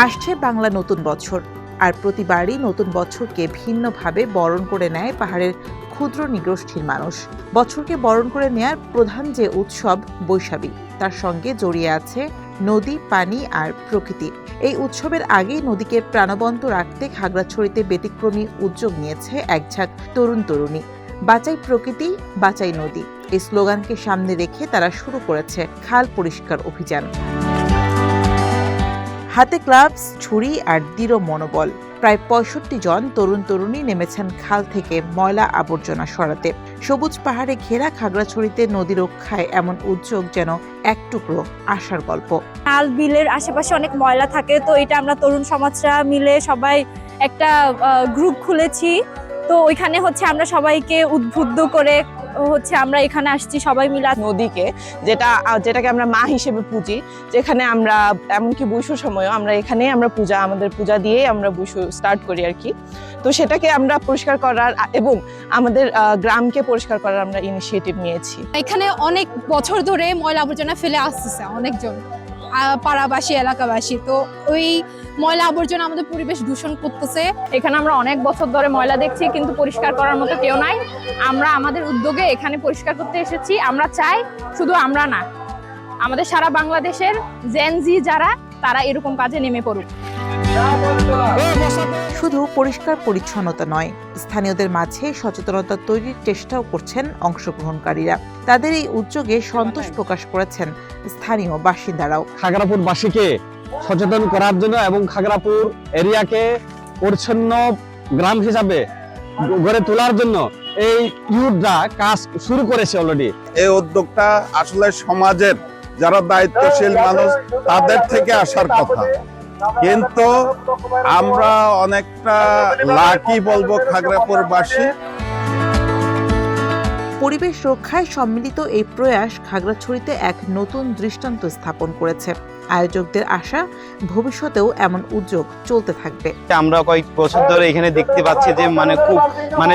আসছে বাংলা নতুন বছর, আর প্রতিবারই নতুন বছরকে ভিন্নভাবে বরণ করে নেয় পাহাড়ের ক্ষুদ্র নৃগোষ্ঠীর মানুষ। বছরকে বরণ করে নেয়ার প্রধান যে উৎসব বৈশাখী, তার সঙ্গে জড়িয়ে আছে নদী, পানি আর প্রকৃতি। এই উৎসবের আগেই নদীকে প্রাণবন্ত রাখতে খাগড়াছড়িতে ব্যতিক্রমী উদ্যোগ নিয়েছে একঝাঁক তরুণ তরুণী। বাঁচাই প্রকৃতি, বাঁচাই নদী, এই স্লোগানকে সামনে রেখে তারা শুরু করেছে খাল পরিষ্কার অভিযান। হাতে গ্লাভস, ছুরি আর দৃঢ় মনোবল। প্রায় ৬৫ জন তরুণ তরুণী নেমেছেন খাল থেকে ময়লা আবর্জনা সরাতে। সবুজ পাহাড়ে ঘেরা খাগড়াছড়িতে নদী রক্ষায় এমন উদ্যোগ যেন এক টুকরো আশার গল্প। খাল বিলের আশেপাশে অনেক ময়লা থাকে, তো এটা আমরা তরুণ সমাজরা মিলে সবাই একটা গ্রুপ খুলেছি। তো ওইখানে আমরা সবাইকে উদ্বুদ্ধ করে আমরা এখানে আসছি সবাই মিলে। নদীকে যেটাকে আমরা মা হিসেবে পুজি, যেখানে আমরা এমনকি বৈশুর সময়ও আমরা এখানে আমাদের পূজা দিয়ে আমরা বৈশু স্টার্ট করি আর কি। তো সেটাকে আমরা পরিষ্কার করার এবং আমাদের গ্রামকে পরিষ্কার করার আমরা ইনিশিয়েটিভ নিয়েছি। এখানে অনেক বছর ধরে ময়লা আবর্জনা ফেলে আসতেছে অনেকজন পাড়াবাসী, এলাকাবাসী। তো ওই ময়লা আবর্জনা আমাদের পরিবেশ দূষণ করতেছে। এখানে আমরা অনেক বছর ধরে ময়লা দেখছি, কিন্তু পরিষ্কার করার মতো কেউ নাই। আমরা আমাদের উদ্যোগে এখানে পরিষ্কার করতে এসেছি। আমরা চাই শুধু আমরা না, আমাদের সারা বাংলাদেশের জেনজি যারা, তারা এরকম কাজে নেমে পড়ুক। শুধু পরিষ্কার পরিচ্ছন্নতা নয়, স্থানীয়দের মাঝে সচেতনতা তৈরির চেষ্টাও করছেন অংশগ্রহণকারীরা। তাদের এই উদ্যোগে সন্তোষ প্রকাশ করেছেন স্থানীয় বাসিন্দারাও। খাগড়াপুরবাসীকে সচেতন করার জন্য এবং খাগড়াপুর এরিয়াকে পরিচ্ছন্ন গ্রাম হিসাবে গড়ে তোলার জন্য এই ইউথরা কাজ শুরু করেছে অলরেডি। এই উদ্যোগটা আসলে সমাজের যারা দায়িত্বশীল মানুষ তাদের থেকে আসার কথা, কিন্তু আমরা অনেকটা লাকি বলবো খাগড়াপুরবাসী। পরিবেশ রক্ষায় সম্মিলিত এই প্রয়াস খাগড়াছড়িতে এক নতুন দৃষ্টান্ত স্থাপন করেছে। আয়োজকদের আশা, ভবিষ্যতেও এমন উদ্যোগ চলতে থাকবে। আমরা কয়েক বছর ধরে এখানে দেখতে পাচ্ছি যে খুব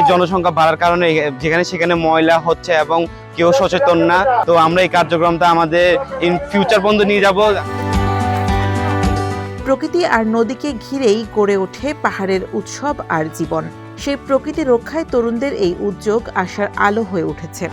জনসংখ্যা বাড়ার কারণে যেখানে সেখানে ময়লা হচ্ছে এবং কেউ সচেতন না। তো আমরা এই কার্যক্রমটা আমাদের ইন ফিউচার পর্যন্ত নিয়ে যাব। প্রকৃতি আর নদীকে ঘিরেই গড়ে ওঠে পাহাড়ের উৎসব আর জীবন। সেই প্রকৃতি রক্ষায় তরুণদের এই উদ্যোগ আশার আলো হয়ে উঠেছে।